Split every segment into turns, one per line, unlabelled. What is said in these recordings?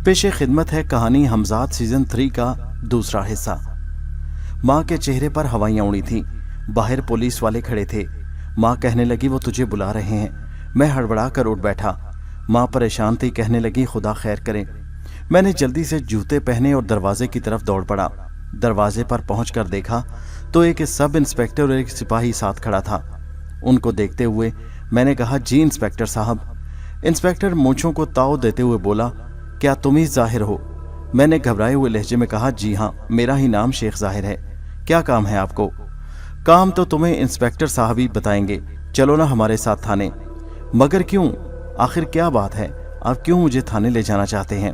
पेशे खिदमत है कहानी हमजाद सीजन 3 का दूसरा हिस्सा। माँ के चेहरे पर हवाइयाँ उड़ी थीं। बाहर पुलिस वाले खड़े थे। माँ कहने लगी वो तुझे बुला रहे हैं। मैं हड़बड़ा कर उठ बैठा। माँ परेशान थी, कहने लगी खुदा खैर करे। मैंने जल्दी से जूते पहने और दरवाजे की तरफ दौड़ पड़ा। दरवाजे पर पहुंचकर देखा तो एक सब इंस्पेक्टर और एक सिपाही साथ खड़ा था। उनको देखते हुए मैंने कहा, जी इंस्पेक्टर साहब। इंस्पेक्टर मूंछों को ताव देते हुए बोला, क्या तुम ही जाहिर हो? मैंने घबराए हुए लहजे में कहा, जी हाँ, मेरा ही नाम शेख जाहिर है। क्या काम है आपको? काम तो तुम्हें इंस्पेक्टर साहब ही बताएंगे, चलो ना हमारे साथ थाने। मगर क्यों? आखिर क्या बात है? आप क्यों मुझे थाने ले जाना चाहते हैं?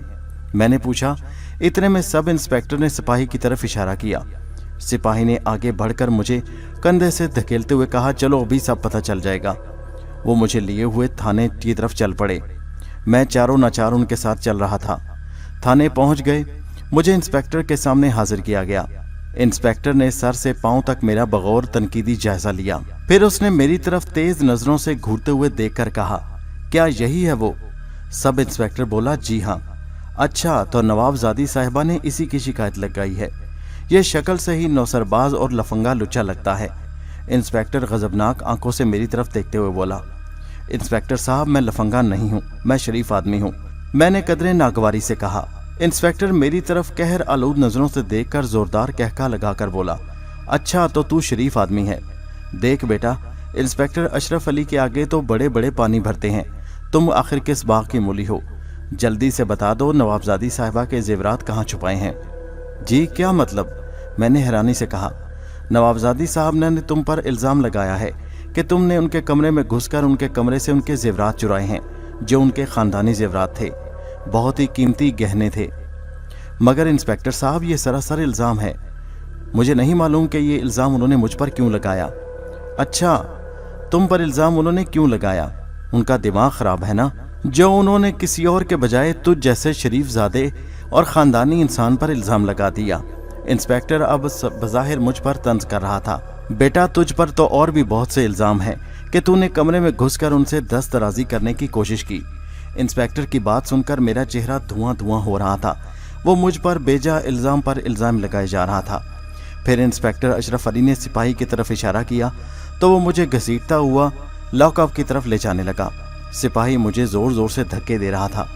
मैंने पूछा। इतने में सब इंस्पेक्टर ने सिपाही की तरफ इशारा किया। सिपाही ने आगे बढ़कर मुझे कंधे से धकेलते हुए कहा, चलो अभी सब पता चल जाएगा। वो मुझे लिए हुए थाने की तरफ चल पड़े। मैं चारों नाचार उनके साथ चल रहा था। थाने पहुंच गए। मुझे इंस्पेक्टर के सामने हाजिर किया गया। इंस्पेक्टर ने सर से पांव तक मेरा बगौर तनकीदी जायजा लिया। फिर उसने मेरी तरफ तेज नजरों से घूरते हुए देखकर कहा, क्या यही है वो? सब इंस्पेक्टर बोला, जी हाँ। अच्छा, तो नवाबजादी साहिबा ने इसी की शिकायत लगाई है। ये शक्ल से ही नौसरबाज और लफंगा लुच्चा लगता है। इंस्पेक्टर गजबनाक आंखों से मेरी तरफ देखते हुए बोला, इंस्पेक्टर साहब, मैं लफंगा नहीं हूँ, मैं शरीफ आदमी हूँ। मैंने कदरे नागवारी से कहा। इंस्पेक्टर मेरी तरफ कहर आलूद नजरों से देखकर जोरदार कहका लगाकर बोला, अच्छा तो तू शरीफ आदमी है। देख बेटा, इंस्पेक्टर अशरफ अली के आगे तो बड़े बड़े पानी भरते हैं, तुम आखिर किस बाग की मूली हो? जल्दी से बता दो नवाबजादी साहिबा के जेवरात कहाँ छुपाए हैं? जी क्या मतलब? मैंने हैरानी से कहा। नवाबजादी साहब ने तुम पर इल्ज़ाम लगाया है कि तुमने उनके कमरे में घुसकर उनके कमरे से उनके जेवरात चुराए हैं, जो उनके ख़ानदानी जेवरात थे, बहुत ही कीमती गहने थे। मगर इंस्पेक्टर साहब, ये सरासर इल्ज़ाम है। मुझे नहीं मालूम कि ये इल्ज़ाम उन्होंने मुझ पर क्यों लगाया। अच्छा, तुम पर इल्ज़ाम उन्होंने क्यों लगाया? उनका दिमाग ख़राब है ना, जो उन्होंने किसी और के बजाय तुझ जैसे शरीफ ज़ादे और ख़ानदानी इंसान पर इल्ज़ाम लगा दिया। इंस्पेक्टर अब बज़ाहिर मुझ पर तंज कर रहा था। बेटा, तुझ पर तो और भी बहुत से इल्ज़ाम हैं कि तूने कमरे में घुसकर उनसे दस्तराजी करने की कोशिश की। इंस्पेक्टर की बात सुनकर मेरा चेहरा धुआं धुआं हो रहा था। वो मुझ पर बेजा इल्ज़ाम पर इल्ज़ाम लगाए जा रहा था। फिर इंस्पेक्टर अशरफ अली ने सिपाही की तरफ इशारा किया तो वो मुझे घसीटता हुआ लॉकअप की तरफ ले जाने लगा। सिपाही मुझे ज़ोर ज़ोर से धक्के दे रहा था।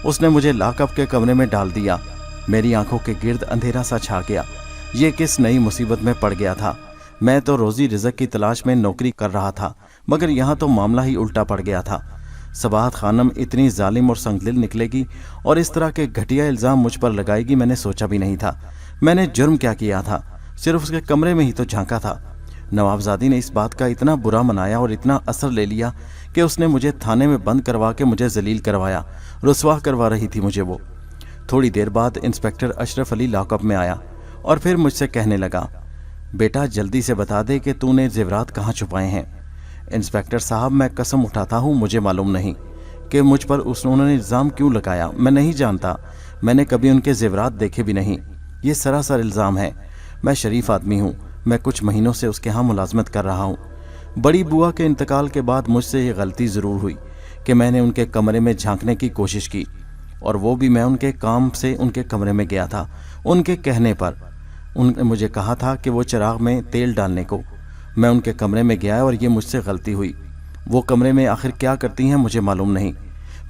उसने मुझे लॉकअप के कमरे में डाल दिया। मेरी आंखों के गिर्द अंधेरा सा छा गया। ये किस नई मुसीबत में पड़ गया था? मैं तो रोज़ी रिज़्क की तलाश में नौकरी कर रहा था, मगर यहाँ तो मामला ही उल्टा पड़ गया था। सबाहत खानम इतनी जालिम और संगदिल निकलेगी और इस तरह के घटिया इल्ज़ाम मुझ पर लगाएगी, मैंने सोचा भी नहीं था। मैंने जुर्म क्या किया था? सिर्फ उसके कमरे में ही तो झांका था। नवाबजादी ने इस बात का इतना बुरा मनाया और इतना असर ले लिया कि उसने मुझे थाने में बंद करवा के मुझे जलील करवाया, रुसवा करवा रही थी मुझे वो। थोड़ी देर बाद इंस्पेक्टर अशरफ अली लॉकअप में आया और फिर मुझसे कहने लगा, बेटा जल्दी से बता दे कि तूने जेवरात कहाँ छुपाए हैं। इंस्पेक्टर साहब, मैं कसम उठाता हूँ, मुझे मालूम नहीं कि मुझ पर उन्होंने इल्ज़ाम क्यों लगाया। मैं नहीं जानता, मैंने कभी उनके जेवरात देखे भी नहीं। ये सरासर इल्ज़ाम है। मैं शरीफ आदमी हूँ, मैं कुछ महीनों से उसके यहाँ मुलाजमत कर रहा हूँ। बड़ी बुआ के इंतकाल के बाद मुझसे ये गलती ज़रूर हुई कि मैंने उनके कमरे में झांकने की कोशिश की, और वो भी मैं उनके काम से उनके कमरे में गया था। उनके कहने पर उन्होंने मुझे कहा था कि वो चिराग में तेल डालने को। मैं उनके कमरे में गया और ये मुझसे गलती हुई। वो कमरे में आखिर क्या करती हैं मुझे मालूम नहीं।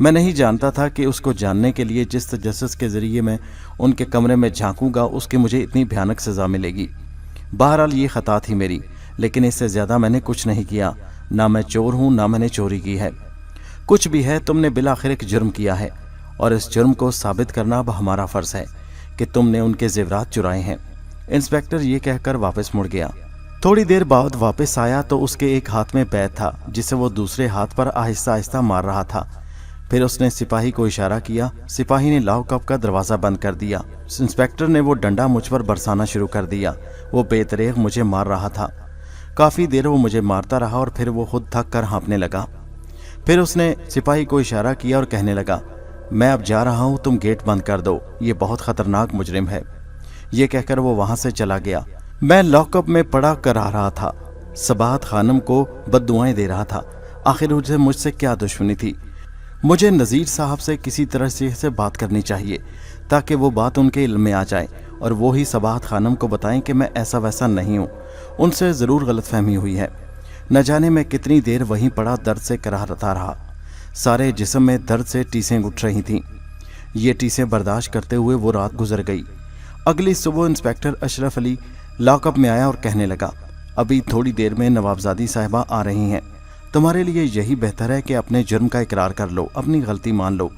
मैं नहीं जानता था कि उसको जानने के लिए जिस तजस्सुस के ज़रिए मैं उनके कमरे में झांकूंगा उसकी मुझे इतनी भयानक सज़ा मिलेगी। बहरहाल ये ख़ता थी मेरी, लेकिन इससे ज़्यादा मैंने कुछ नहीं किया। ना मैं चोर हूँ, ना मैंने चोरी की है। कुछ भी है, तुमने बिलाखिर एक जुर्म किया है, और इस जुर्म को साबित करना अब हमारा फ़र्ज़ है कि तुमने उनके जेवरात चुराए हैं। इंस्पेक्टर ये कहकर वापस मुड़ गया। थोड़ी देर बाद वापस आया तो उसके एक हाथ में बैत था जिसे वो दूसरे हाथ पर आहिस्ता आहिस्ता मार रहा था। फिर उसने सिपाही को इशारा किया। सिपाही ने लॉकअप का दरवाज़ा बंद कर दिया। इंस्पेक्टर ने वो डंडा मुझ पर बरसाना शुरू कर दिया। वो बेतरेग मुझे मार रहा था। काफ़ी देर वो मुझे मारता रहा और फिर वो खुद थक कर हाँफने लगा। फिर उसने सिपाही को इशारा किया और कहने लगा, मैं अब जा रहा हूँ, तुम गेट बंद कर दो, ये बहुत ख़तरनाक मुजरिम है। ये कहकर वो वहाँ से चला गया। मैं लॉकअप में पड़ा कर आ रहा था। सबाहत खानम को बद्दुआएं दे रहा था। आखिर उसे मुझसे क्या दुश्मनी थी? मुझे नज़ीर साहब से किसी तरह से बात करनी चाहिए ताकि वो बात उनके इल्म में आ जाए और वो ही सबाहत खानम को बताएं कि मैं ऐसा वैसा नहीं हूँ। उनसे ज़रूर गलतफहमी हुई है। न जाने मैं कितनी देर वहीं पड़ा दर्द से कराहता रहा। सारे जिस्म में दर्द से टीसें उठ रही थीं। ये टीसें बर्दाश्त करते हुए वो रात गुजर गई। अगली सुबह इंस्पेक्टर अशरफ अली लॉकअप में आया और कहने लगा, अभी थोड़ी देर में नवाबजादी साहिबा आ रही हैं। तुम्हारे लिए यही बेहतर है कि अपने जुर्म का इकरार कर लो, अपनी गलती मान लो।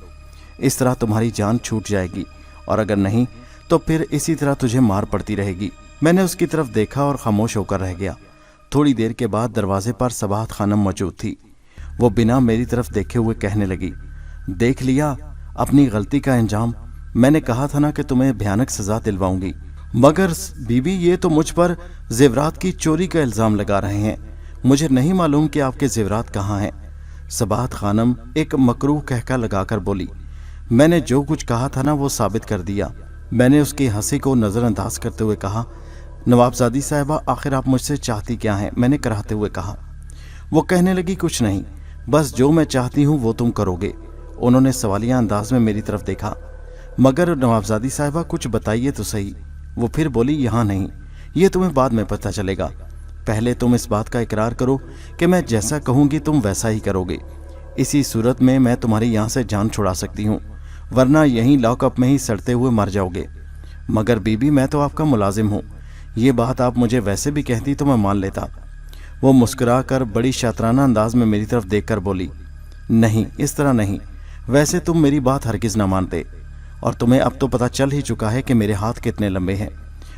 इस तरह तुम्हारी जान छूट जाएगी और अगर नहीं तो फिर इसी तरह तुझे मार पड़ती रहेगी। मैंने उसकी तरफ देखा और खामोश होकर रह गया। थोड़ी देर के बाद दरवाजे पर सबाहत खानम मौजूद थी। वो बिना मेरी तरफ देखे हुए कहने लगी, देख लिया अपनी गलती का अंजाम। मैंने कहा था ना कि तुम्हें भयानक सजा दिलवाऊंगी, मगर बीबी ये तो मुझ पर जेवरात की चोरी का इल्ज़ाम लगा रहे हैं। मुझे नहीं मालूम कि आपके जेवरात कहाँ हैं। सबाहत खानम एक मकरूह कहका लगाकर बोली, मैंने जो कुछ कहा था ना वो साबित कर दिया। मैंने उसकी हंसी को नज़रअंदाज करते हुए कहा, नवाबजादी साहिबा आखिर आप मुझसे चाहती क्या हैं? मैंने कराहते हुए कहा। वो कहने लगी, कुछ नहीं, बस जो मैं चाहती हूँ वो तुम करोगे। उन्होंने सवालिया अंदाज में मेरी तरफ देखा, मगर नवाबजादी साहिबा कुछ बताइए तो सही। वो फिर बोली, यहाँ नहीं, ये तुम्हें बाद में पता चलेगा। पहले तुम इस बात का इकरार करो कि मैं जैसा कहूँगी तुम वैसा ही करोगे। इसी सूरत में मैं तुम्हारी यहाँ से जान छुड़ा सकती हूँ, वरना यहीं लॉकअप में ही सड़ते हुए मर जाओगे। मगर बीबी मैं तो आपका मुलाजिम हूँ, ये बात आप मुझे वैसे भी कहती तो मैं मान लेता। वो मुस्कुरा कर बड़ी शातराना अंदाज में मेरी तरफ देखकर बोली, नहीं इस तरह नहीं, वैसे तुम मेरी बात हरगिज़ ना मानते। और तुम्हें अब तो पता चल ही चुका है कि मेरे हाथ कितने लंबे हैं।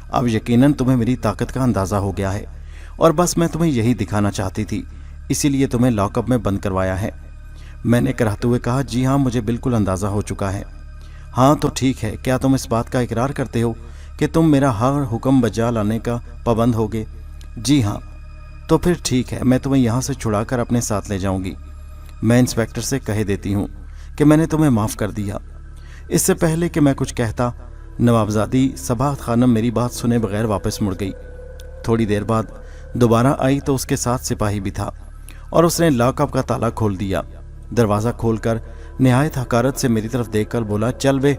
अब यकीनन तुम्हें मेरी ताकत का अंदाज़ा हो गया है और बस मैं तुम्हें यही दिखाना चाहती थी, इसीलिए तुम्हें लॉकअप में बंद करवाया है। मैंने कराहते हुए कहा, जी हाँ मुझे बिल्कुल अंदाज़ा हो चुका है। हाँ तो ठीक है, क्या तुम इस बात का इकरार करते हो कि तुम मेरा हर हुक्म बजा लाने का पाबंद होगे? जी हाँ। तो फिर ठीक है, मैं तुम्हें यहाँ से छुड़ाकर अपने साथ ले जाऊँगी। मैं इंस्पेक्टर से कह देती हूँ कि मैंने तुम्हें माफ़ कर दिया। इससे पहले कि मैं कुछ कहता, नवाबजादी सबाहत खानम मेरी बात सुने बगैर वापस मुड़ गई। थोड़ी देर बाद दोबारा आई तो उसके साथ सिपाही भी था और उसने लॉकअप का ताला खोल दिया। दरवाज़ा खोलकर निहायत हकारत से मेरी तरफ देखकर बोला, चल वे,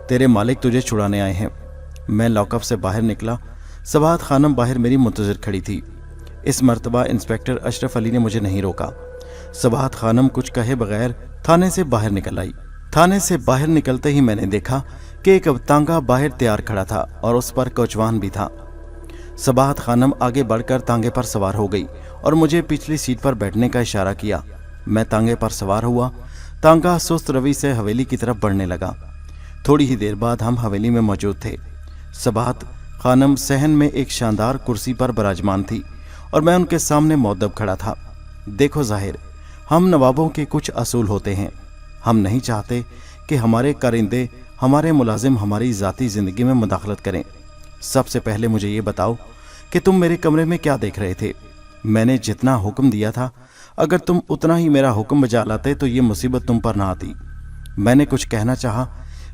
तेरे मालिक तुझे छुड़ाने आए हैं। मैं लॉकअप से बाहर निकला। सबाहत खानम बाहर मेरी मुंतज़िर खड़ी थी। इस मर्तबा इंस्पेक्टर अशरफ अली ने मुझे नहीं रोका। सबाहत खानम कुछ कहे बगैर थाने से बाहर निकल आई। थाने से बाहर निकलते ही मैंने देखा कि एक तांगा बाहर तैयार खड़ा था और उस पर कोचवान भी था। सबाहत खानम आगे बढ़कर तांगे पर सवार हो गई और मुझे पिछली सीट पर बैठने का इशारा किया। मैं तांगे पर सवार हुआ। तांगा सुस्त रवि से हवेली की तरफ बढ़ने लगा। थोड़ी ही देर बाद हम हवेली में मौजूद थे। सबाहत खानम सहन में एक शानदार कुर्सी पर विराजमान थी और मैं उनके सामने मौदब खड़ा था। देखो ज़ाहिर, हम नवाबों के कुछ असूल होते हैं। हम नहीं चाहते कि हमारे कारिंदे, हमारे मुलाजिम हमारी ज़ाती ज़िंदगी में मुदाखलत करें। सबसे पहले मुझे ये बताओ कि तुम मेरे कमरे में क्या देख रहे थे? मैंने जितना हुक्म दिया था, अगर तुम उतना ही मेरा हुक्म बजा लाते तो ये मुसीबत तुम पर ना आती। मैंने कुछ कहना चाहा,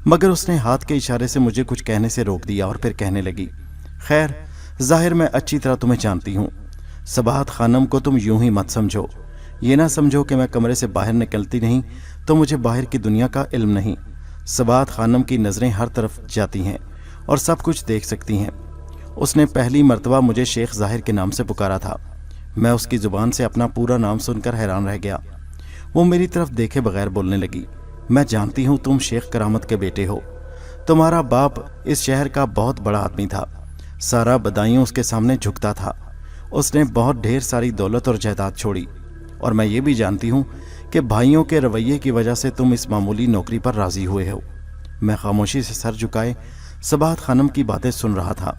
मगर उसने हाथ के इशारे से मुझे कुछ कहने से रोक दिया और फिर कहने लगी, खैर ज़ाहिर मैं अच्छी तरह तुम्हें जानती हूँ। सबाहत खानम को तुम यूं ही मत समझो। ये ना समझो कि मैं कमरे से बाहर निकलती नहीं तो मुझे बाहर की दुनिया का इल्म नहीं। सबाहत खानम की नज़रें हर तरफ जाती हैं और सब कुछ देख सकती हैं। उसने पहली मर्तबा मुझे शेख ज़ाहिर के नाम से पुकारा था। मैं उसकी ज़ुबान से अपना पूरा नाम सुनकर हैरान रह गया। वो मेरी तरफ देखे बगैर बोलने लगी, मैं जानती हूँ तुम शेख करामत के बेटे हो। तुम्हारा बाप इस शहर का बहुत बड़ा आदमी था। सारा बदायूं उसके सामने झुकता था। उसने बहुत ढेर सारी दौलत और जायदाद छोड़ी और मैं ये भी जानती हूँ कि भाइयों के रवैये की वजह से तुम इस मामूली नौकरी पर राज़ी हुए हो। मैं खामोशी से सर झुकाए सबाहत खानम की बातें सुन रहा था।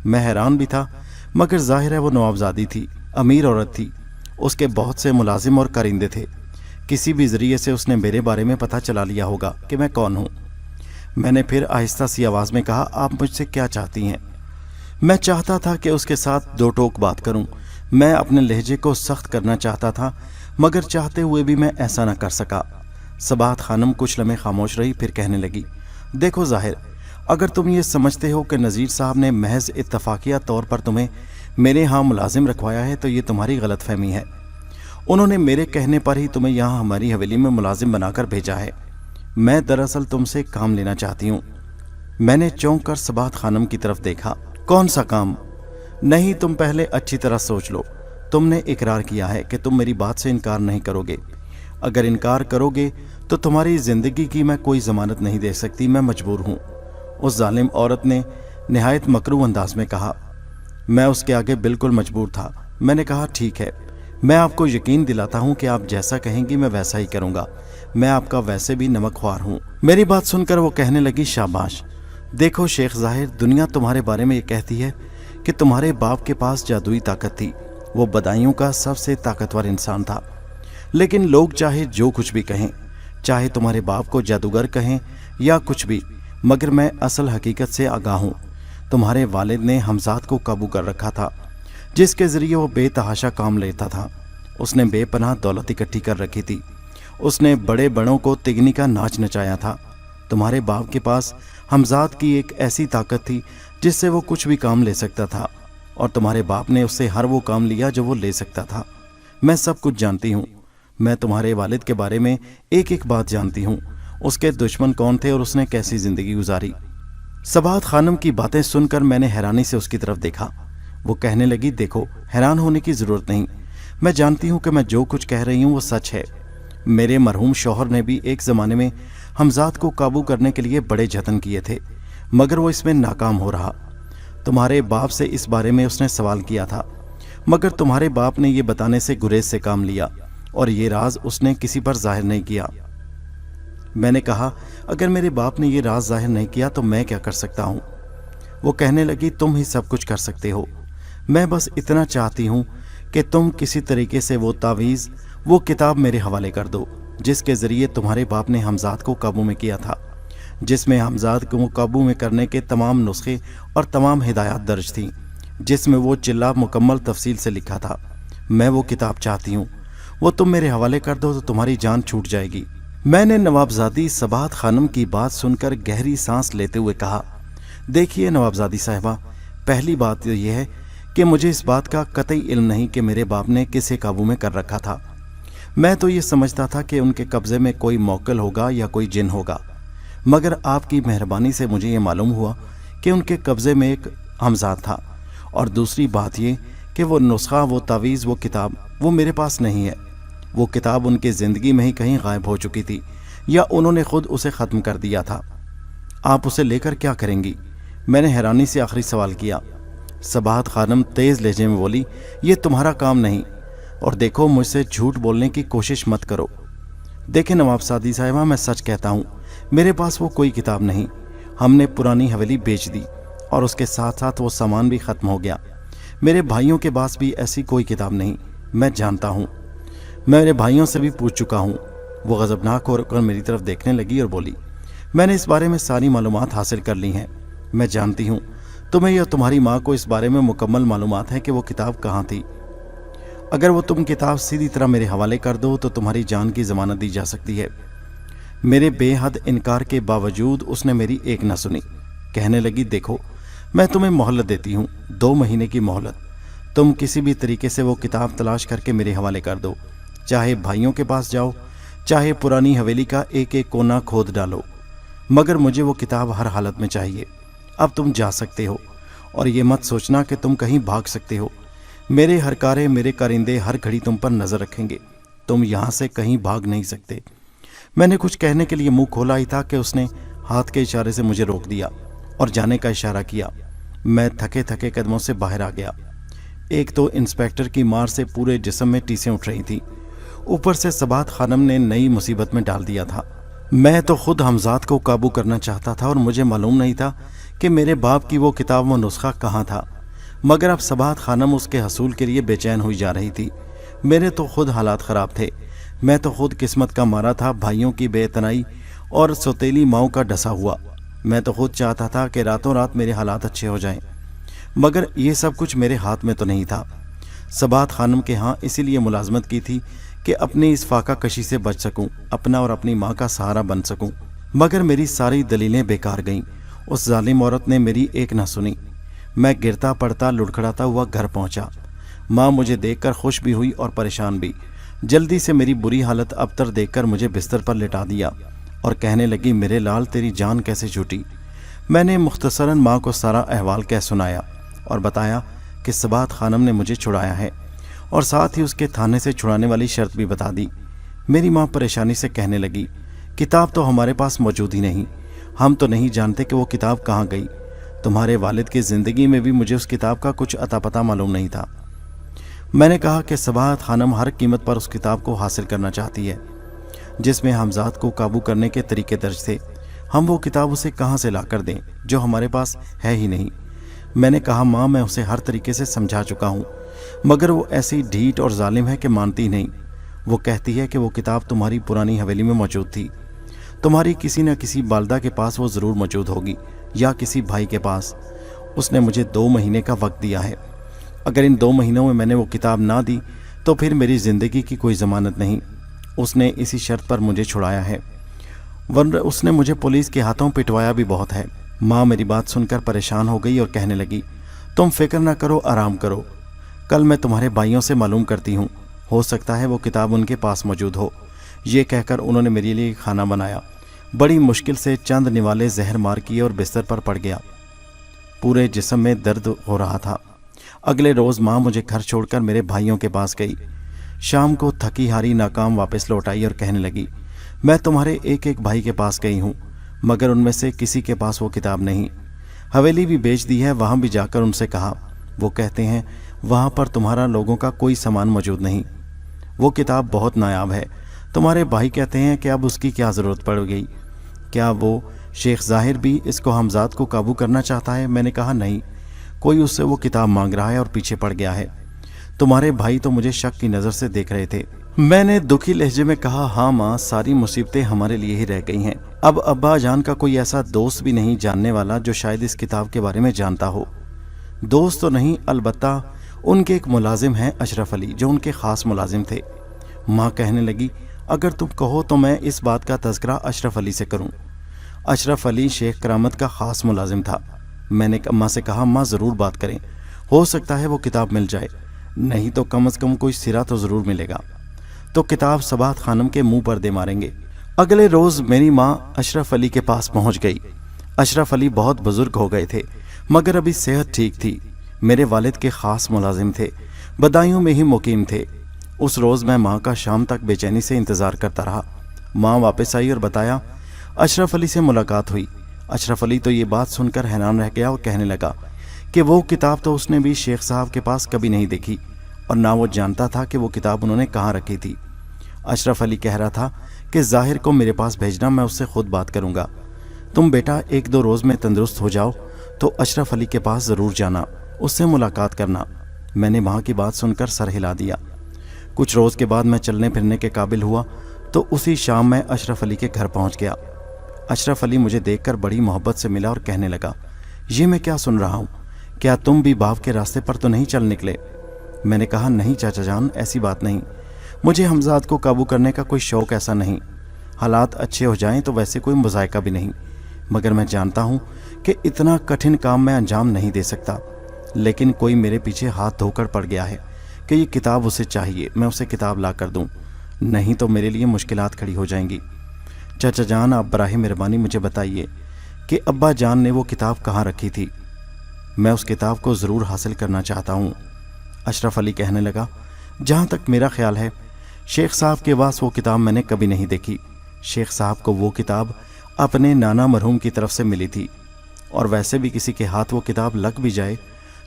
मैं हैरान भी था, मगर ज़ाहिर है वो नवाबजादी थी, अमीर औरत थी। उसके बहुत से मुलाजिम और कारिंदे थे। किसी भी ज़रिए से उसने मेरे बारे में पता चला लिया होगा कि मैं कौन हूँ। मैंने फिर आहिस्ता सी आवाज़ में कहा, आप मुझसे क्या चाहती हैं? मैं चाहता था कि उसके साथ दो टोक बात करूं। मैं अपने लहजे को सख्त करना चाहता था, मगर चाहते हुए भी मैं ऐसा न कर सका। सबाहत खानम कुछ लम्हे खामोश रही, फिर कहने लगी, देखो ज़ाहिर, अगर तुम ये समझते हो कि नज़ीर साहब ने महज इत्तफाकिया तौर पर तुम्हें मेरे यहाँ मुलाजिम रखवाया है तो ये तुम्हारी गलत फहमी है। انہوں نے میرے کہنے پر ہی تمہیں یہاں ہماری حویلی میں ملازم بنا کر بھیجا ہے۔ میں دراصل تم سے کام لینا چاہتی ہوں۔ میں نے چونک کر صباحت خانم کی طرف دیکھا۔ کون سا کام؟ نہیں، تم پہلے اچھی طرح سوچ لو۔ تم نے اقرار کیا ہے کہ تم میری بات سے انکار نہیں کرو گے۔ اگر انکار کرو گے تو تمہاری زندگی کی میں کوئی ضمانت نہیں دے سکتی، میں مجبور ہوں۔ اس ظالم عورت نے نہایت مکروہ انداز میں کہا۔ میں اس کے آگے بالکل مجبور تھا۔ میں نے کہا ٹھیک ہے، میں آپ کو یقین دلاتا ہوں کہ آپ جیسا کہیں گی میں ویسا ہی کروں گا۔ میں آپ کا ویسے بھی نمک خوار ہوں۔ میری بات سن کر وہ کہنے لگی شاباش۔ دیکھو شیخ ظاہر، دنیا تمہارے بارے میں یہ کہتی ہے کہ تمہارے باپ کے پاس جادوئی طاقت تھی، وہ بدایوں کا سب سے طاقتور انسان تھا۔ لیکن لوگ چاہے جو کچھ بھی کہیں، چاہے تمہارے باپ کو جادوگر کہیں یا کچھ بھی، مگر میں اصل حقیقت سے آگاہ ہوں۔ تمہارے والد نے حمزات کو قابو کر رکھا تھا، جس کے ذریعے وہ بے تحاشا کام لیتا تھا۔ اس نے بے پناہ دولت اکٹھی کر رکھی تھی۔ اس نے بڑے بڑوں کو تگنی کا ناچ نچایا تھا۔ تمہارے باپ کے پاس حمزات کی ایک ایسی طاقت تھی جس سے وہ کچھ بھی کام لے سکتا تھا، اور تمہارے باپ نے اس سے ہر وہ کام لیا جو وہ لے سکتا تھا۔ میں سب کچھ جانتی ہوں۔ میں تمہارے والد کے بارے میں ایک ایک بات جانتی ہوں، اس کے دشمن کون تھے اور اس نے کیسی زندگی گزاری۔ صباحت خانم کی باتیں سن کر میں نے حیرانی سے اس کی طرف دیکھا۔ وہ کہنے لگی دیکھو، حیران ہونے کی ضرورت نہیں، میں جانتی ہوں کہ میں جو کچھ کہہ رہی ہوں وہ سچ ہے۔ میرے مرحوم شوہر نے بھی ایک زمانے میں حمزات کو قابو کرنے کے لیے بڑے جتن کیے تھے، مگر وہ اس میں ناکام ہو رہا۔ تمہارے باپ سے اس بارے میں اس نے سوال کیا تھا، مگر تمہارے باپ نے یہ بتانے سے گریز سے کام لیا، اور یہ راز اس نے کسی پر ظاہر نہیں کیا۔ میں نے کہا اگر میرے باپ نے یہ راز ظاہر نہیں کیا تو میں کیا کر سکتا ہوں؟ وہ کہنے لگی تم ہی سب کچھ کر سکتے ہو۔ میں بس اتنا چاہتی ہوں کہ تم کسی طریقے سے وہ تعویذ، وہ کتاب میرے حوالے کر دو جس کے ذریعے تمہارے باپ نے حمزات کو قابو میں کیا تھا، جس میں حمزات کو قابو میں کرنے کے تمام نسخے اور تمام ہدایات درج تھیں، جس میں وہ چلا مکمل تفصیل سے لکھا تھا۔ میں وہ کتاب چاہتی ہوں، وہ تم میرے حوالے کر دو تو تمہاری جان چھوٹ جائے گی۔ میں نے نوابزادی صباحت خانم کی بات سن کر گہری سانس لیتے ہوئے کہا دیکھیے نوابزادی صاحبہ، پہلی بات یہ ہے کہ مجھے اس بات کا قطعی علم نہیں کہ میرے باپ نے کسے قابو میں کر رکھا تھا۔ میں تو یہ سمجھتا تھا کہ ان کے قبضے میں کوئی موکل ہوگا یا کوئی جن ہوگا، مگر آپ کی مہربانی سے مجھے یہ معلوم ہوا کہ ان کے قبضے میں ایک حمزات تھا، اور دوسری بات یہ کہ وہ نسخہ، وہ تعویذ، وہ کتاب وہ میرے پاس نہیں ہے۔ وہ کتاب ان کی زندگی میں ہی کہیں غائب ہو چکی تھی، یا انہوں نے خود اسے ختم کر دیا تھا۔ آپ اسے لے کر کیا کریں گی؟ میں نے حیرانی سے آخری سوال کیا۔ صباحت خانم تیز لہجے میں بولی یہ تمہارا کام نہیں، اور دیکھو مجھ سے جھوٹ بولنے کی کوشش مت کرو۔ دیکھیں نوابزادی صاحبہ، میں سچ کہتا ہوں، میرے پاس وہ کوئی کتاب نہیں۔ ہم نے پرانی حویلی بیچ دی، اور اس کے ساتھ ساتھ وہ سامان بھی ختم ہو گیا۔ میرے بھائیوں کے پاس بھی ایسی کوئی کتاب نہیں، میں جانتا ہوں، میں میرے بھائیوں سے بھی پوچھ چکا ہوں۔ وہ غضبناک ہو کر میری طرف دیکھنے لگی اور بولی میں نے اس بارے میں ساری معلومات حاصل کر لی ہیں۔ میں جانتی ہوں تمہیں یا تمہاری ماں کو اس بارے میں مکمل معلومات ہے کہ وہ کتاب کہاں تھی۔ اگر وہ تم کتاب سیدھی طرح میرے حوالے کر دو تو تمہاری جان کی ضمانت دی جا سکتی ہے۔ میرے بے حد انکار کے باوجود اس نے میری ایک نہ سنی۔ کہنے لگی دیکھو، میں تمہیں مہلت دیتی ہوں، 2 مہینے کی مہلت۔ تم کسی بھی طریقے سے وہ کتاب تلاش کر کے میرے حوالے کر دو، چاہے بھائیوں کے پاس جاؤ، چاہے پرانی حویلی کا ایک ایک کونا کھود ڈالو، مگر مجھے وہ کتاب ہر حالت میں چاہیے۔ اب تم جا سکتے ہو، اور یہ مت سوچنا کہ تم کہیں بھاگ سکتے ہو۔ میرے ہر کارے، میرے کارندے ہر گھڑی تم پر نظر رکھیں گے، تم یہاں سے کہیں بھاگ نہیں سکتے۔ میں نے کچھ کہنے کے لیے منہ کھولا ہی تھا کہ اس نے ہاتھ کے اشارے سے مجھے روک دیا اور جانے کا اشارہ کیا۔ میں تھکے تھکے قدموں سے باہر آ گیا۔ ایک تو انسپیکٹر کی مار سے پورے جسم میں ٹیسیں اٹھ رہی تھیں، اوپر سے صباحت خانم نے نئی مصیبت میں ڈال دیا تھا۔ میں تو خود حمزات کو قابو کرنا چاہتا تھا، اور مجھے معلوم نہیں تھا کہ میرے باپ کی وہ کتاب و نسخہ کہاں تھا، مگر اب صباحت خانم اس کے حصول کے لیے بے چین ہوئی جا رہی تھی۔ میرے تو خود حالات خراب تھے، میں تو خود قسمت کا مارا تھا، بھائیوں کی بے اعتنائی اور سوتیلی ماؤں کا ڈسا ہوا۔ میں تو خود چاہتا تھا کہ راتوں رات میرے حالات اچھے ہو جائیں، مگر یہ سب کچھ میرے ہاتھ میں تو نہیں تھا۔ صباحت خانم کے ہاں اسی لیے ملازمت کی تھی کہ اپنی اس فاقہ کشی سے بچ سکوں، اپنا اور اپنی ماں کا سہارا بن سکوں، مگر میری ساری دلیلیں بیکار گئیں۔ اس ظالم عورت نے میری ایک نہ سنی۔ میں گرتا پڑتا لڑکھڑاتا ہوا گھر پہنچا۔ ماں مجھے دیکھ کر خوش بھی ہوئی اور پریشان بھی، जल्दी से मेरी बुरी हालत अबतर देखकर मुझे बिस्तर पर लिटा दिया और कहने लगी, मेरे लाल तेरी जान कैसे छूटी। मैंने मुख्तसरन माँ को सारा अहवाल कह सुनाया और बताया कि सबात खानम ने मुझे छुड़ाया है और साथ ही उसके थाने से छुड़ाने वाली शर्त भी बता दी। मेरी माँ परेशानी से कहने लगी, किताब तो हमारे पास मौजूद ही नहीं, हम तो नहीं जानते कि वो किताब कहाँ गई। तुम्हारे वालिद की ज़िंदगी में भी मुझे उस किताब का कुछ अता पता मालूम नहीं था। मैंने कहा कि सबात खानम हर कीमत पर उस किताब को हासिल करना चाहती है जिसमें हमजाद को काबू करने के तरीके दर्ज थे। हम वो किताब उसे कहाँ से ला कर दें जो हमारे पास है ही नहीं। मैंने कहा, माँ मैं उसे हर तरीके से समझा चुका हूँ, मगर वो ऐसी ढीठ और जालिम है कि मानती नहीं। वो कहती है कि वो किताब तुम्हारी पुरानी हवेली में मौजूद थी, तुम्हारी किसी न किसी बालदा के पास वो ज़रूर मौजूद होगी या किसी भाई के पास। उसने मुझे 2 महीने का वक्त दिया है। अगर इन 2 महीनों में मैंने वो किताब ना दी तो फिर मेरी ज़िंदगी की कोई ज़मानत नहीं। उसने इसी शर्त पर मुझे छुड़ाया है, वरना उसने मुझे पुलिस के हाथों पिटवाया भी बहुत है। माँ मेरी बात सुनकर परेशान हो गई और कहने लगी, तुम फिक्र ना करो, आराम करो, कल मैं तुम्हारे भाइयों से मालूम करती हूँ, हो सकता है वो किताब उनके पास मौजूद हो। ये कहकर उन्होंने मेरे लिए खाना बनाया। बड़ी मुश्किल से चंद निवाले जहर मार किए और बिस्तर पर पड़ गया। पूरे जिस्म में दर्द हो रहा था। अगले रोज़ माँ मुझे घर छोड़कर मेरे भाइयों के पास गई। शाम को थकी हारी नाकाम वापस लौट आई और कहने लगी, मैं तुम्हारे एक एक भाई के पास गई हूँ, मगर उनमें से किसी के पास वो किताब नहीं। हवेली भी बेच दी है, वहाँ भी जाकर उनसे कहा। वो कहते हैं वहाँ पर तुम्हारा लोगों का कोई सामान मौजूद नहीं। वो किताब बहुत नायाब है। तुम्हारे भाई कहते हैं कि अब उसकी क्या ज़रूरत पड़ गई। क्या वो शेख ज़ाहिर भी इसको हमजाद को काबू करना चाहता है? मैंने कहा, नहीं, कोई उससे वो किताब मांग रहा है और पीछे पड़ गया है। तुम्हारे भाई तो मुझे शक की नज़र से देख रहे थे। मैंने दुखी लहजे में कहा, हाँ माँ, सारी मुसीबतें हमारे लिए ही रह गई हैं। अब अब्बा जान का कोई ऐसा दोस्त भी नहीं जानने वाला जो शायद इस किताब के बारे में जानता हो। दोस्त तो नहीं, अलबत्ता उनके एक मुलाजिम हैं अशरफ अली, जो उनके ख़ास मुलाजिम थे। माँ कहने लगी, अगर तुम कहो तो मैं इस बात का तज़किरा अशरफ अली से करूँ। अशरफ अली शेख करामत का ख़ास मुलाजिम था। मैंने अम्मा से कहा, माँ ज़रूर बात करें, हो सकता है वो किताब मिल जाए, नहीं तो कम से कम कोई सिरा तो ज़रूर मिलेगा। तो किताब सबात खानम के मुंह पर दे मारेंगे। अगले रोज़ मेरी माँ अशरफ अली के पास पहुंच गई। अशरफ अली बहुत बुजुर्ग हो गए थे, मगर अभी सेहत ठीक थी। मेरे वालिद के ख़ास मुलाजिम थे, बदायूं में ही मुकीम थे। उस रोज़ मैं माँ का शाम तक बेचैनी से इंतज़ार करता रहा। माँ वापस आई और बताया, अशरफ अली से मुलाकात हुई। अशरफ अली तो ये बात सुनकर हैरान रह गया और कहने लगा कि वो किताब तो उसने भी शेख साहब के पास कभी नहीं देखी और ना वो जानता था कि वो किताब उन्होंने कहाँ रखी थी। अशरफ अली कह रहा था कि ज़ाहिर को मेरे पास भेजना, मैं उससे खुद बात करूँगा। तुम बेटा 1-2 रोज़ में तंदुरुस्त हो जाओ तो अशरफ अली के पास ज़रूर जाना, उससे मुलाकात करना। मैंने माँ की बात सुनकर सर हिला दिया। कुछ रोज़ के बाद मैं चलने फिरने के काबिल हुआ तो उसी शाम मैं अशरफ अली के घर पहुँच गया। अशरफ अली मुझे देखकर बड़ी मोहब्बत से मिला और कहने लगा, ये मैं क्या सुन रहा हूँ, क्या तुम भी बाप के रास्ते पर तो नहीं चल निकले? मैंने कहा, नहीं चाचा जान, ऐसी बात नहीं, मुझे हमजाद को काबू करने का कोई शौक़ ऐसा नहीं। हालात अच्छे हो जाएं तो वैसे कोई मुज़ायका भी नहीं, मगर मैं जानता हूँ कि इतना कठिन काम मैं अंजाम नहीं दे सकता। लेकिन कोई मेरे पीछे हाथ धोकर पड़ गया है कि ये किताब उसे चाहिए, मैं उसे किताब ला कर दूँ, नहीं तो मेरे लिए मुश्किलात खड़ी हो जाएंगी। चाचा जान, आप बराह मेहरबानी मुझे बताइए कि अब्बा जान ने वो किताब कहाँ रखी थी। मैं उस किताब को ज़रूर हासिल करना चाहता हूँ। अशरफ अली कहने लगा, जहाँ तक मेरा ख्याल है शेख साहब के पास वो किताब मैंने कभी नहीं देखी। शेख साहब को वो किताब अपने नाना मरहूम की तरफ से मिली थी, और वैसे भी किसी के हाथ वो किताब लग भी जाए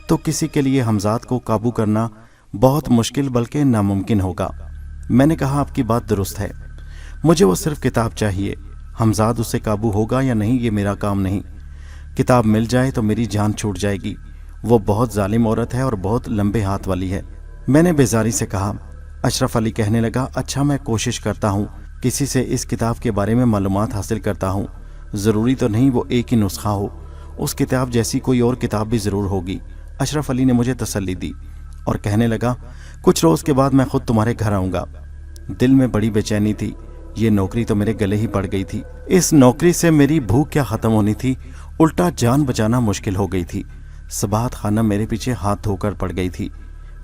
तो किसी के लिए हमजाद को काबू करना बहुत मुश्किल बल्कि नामुमकिन होगा। मैंने कहा, आपकी बात दुरुस्त है, मुझे वो सिर्फ किताब चाहिए। हमजाद उससे काबू होगा या नहीं ये मेरा काम नहीं। किताब मिल जाए तो मेरी जान छूट जाएगी। वो बहुत जालिम औरत है और बहुत लंबे हाथ वाली है। मैंने बेजारी से कहा। अशरफ अली कहने लगा, अच्छा मैं कोशिश करता हूँ, किसी से इस किताब के बारे में मालूमात हासिल करता हूँ। ज़रूरी तो नहीं वो एक ही नुस्खा हो, उस किताब जैसी कोई और किताब भी ज़रूर होगी। अशरफ अली ने मुझे तसल्ली दी और कहने लगा, कुछ रोज़ के बाद मैं खुद तुम्हारे घर आऊँगा। दिल में बड़ी बेचैनी थी, ये नौकरी तो मेरे गले ही पड़ गई थी। इस नौकरी से मेरी भूख क्या ख़त्म होनी थी, उल्टा जान बचाना मुश्किल हो गई थी। सबात खानम मेरे पीछे हाथ धोकर पड़ गई थी।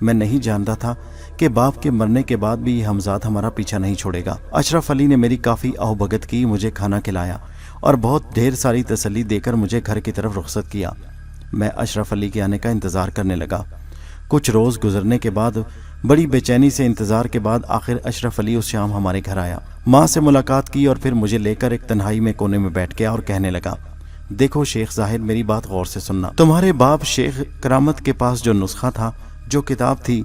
मैं नहीं जानता था कि बाप के मरने के बाद भी ये हमजाद हमारा पीछा नहीं छोड़ेगा। अशरफ अली ने मेरी काफ़ी आओभगत की, मुझे खाना खिलाया और बहुत ढेर सारी तसल्ली देकर मुझे घर की तरफ रुखसत किया। मैं अशरफ अली के आने का इंतज़ार करने लगा। कुछ रोज़ गुजरने के बाद, बड़ी बेचैनी से इंतज़ार के बाद आखिर अशरफ अली उस शाम हमारे घर आया। माँ से मुलाकात की और फिर मुझे लेकर एक तन्हाई में कोने में बैठ गया और कहने लगा, देखो शेख ज़ाहिद, मेरी बात गौर से सुनना। तुम्हारे बाप शेख करामत के पास जो नुस्खा था, जो किताब थी,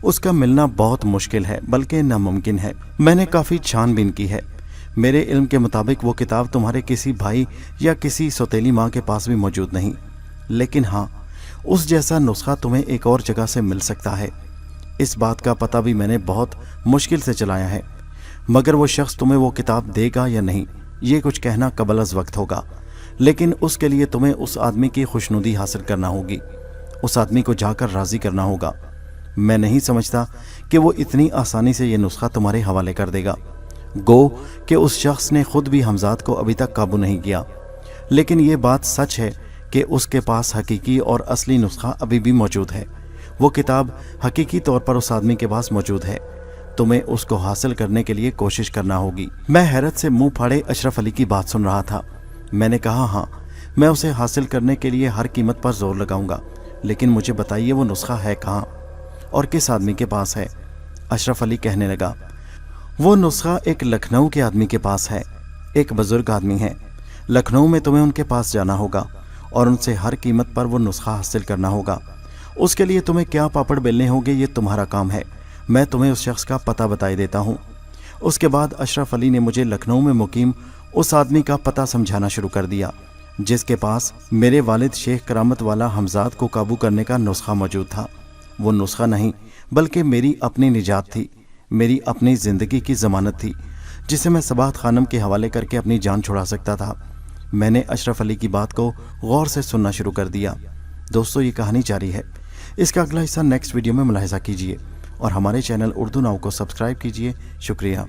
उसका मिलना बहुत मुश्किल है, बल्कि नामुमकिन है। मैंने काफ़ी छानबीन की है। मेरे इल्म के मुताबिक वो किताब तुम्हारे किसी भाई या किसी सौतेली माँ के पास भी मौजूद नहीं, लेकिन हाँ, उस जैसा नुस्खा तुम्हें एक और जगह से मिल सकता है। इस बात का पता भी मैंने बहुत मुश्किल से चलाया है, मगर वो शख्स तुम्हें वो किताब देगा या नहीं, ये कुछ कहना कबल अज़ वक्त होगा। लेकिन उसके लिए तुम्हें उस आदमी की खुशनुदी हासिल करना होगी, उस आदमी को जाकर राज़ी करना होगा। मैं नहीं समझता कि वो इतनी आसानी से ये नुस्खा तुम्हारे हवाले कर देगा। गो कि उस शख्स ने खुद भी हमजाद को अभी तक काबू नहीं किया, लेकिन ये बात सच है कि उसके पास हकीकी और असली नुस्खा अभी भी मौजूद है। वो किताब हकीकी तौर पर उस आदमी के पास मौजूद है। तुम्हें उसको हासिल करने के लिए कोशिश करना होगी। मैं हैरत से मुंह फाड़े अशरफ अली की बात सुन रहा था। मैंने कहा, हाँ, मैं उसे हासिल करने के लिए हर कीमत पर जोर लगाऊंगा, लेकिन मुझे बताइए वो नुस्खा है कहाँ और किस आदमी के पास है। अशरफ अली कहने लगा, वो नुस्खा एक लखनऊ के आदमी के पास है, एक बुजुर्ग आदमी है। लखनऊ में तुम्हें उनके पास जाना होगा और उनसे हर कीमत पर वो नुस्खा हासिल करना होगा। उसके लिए तुम्हें क्या पापड़ बेलने होंगे, ये तुम्हारा काम है। मैं तुम्हें उस शख्स का पता बताई देता हूँ। उसके बाद अशरफ अली ने मुझे लखनऊ में मुकीम उस आदमी का पता समझाना शुरू कर दिया, जिसके पास मेरे वालिद शेख करामत वाला हमजाद को काबू करने का नुस्खा मौजूद था। वो नुस्खा नहीं, बल्कि मेरी अपनी निजात थी, मेरी अपनी ज़िंदगी की ज़मानत थी, जिसे मैं सबात खानम के हवाले करके अपनी जान छुड़ा सकता था। मैंने अशरफ अली की बात को गौर से सुनना शुरू कर दिया। दोस्तों, ये कहानी जारी है। इसका अगला हिस्सा नेक्स्ट वीडियो में मुलाहिज़ा कीजिए और हमारे चैनल उर्दू नाउ को सब्सक्राइब कीजिए। शुक्रिया।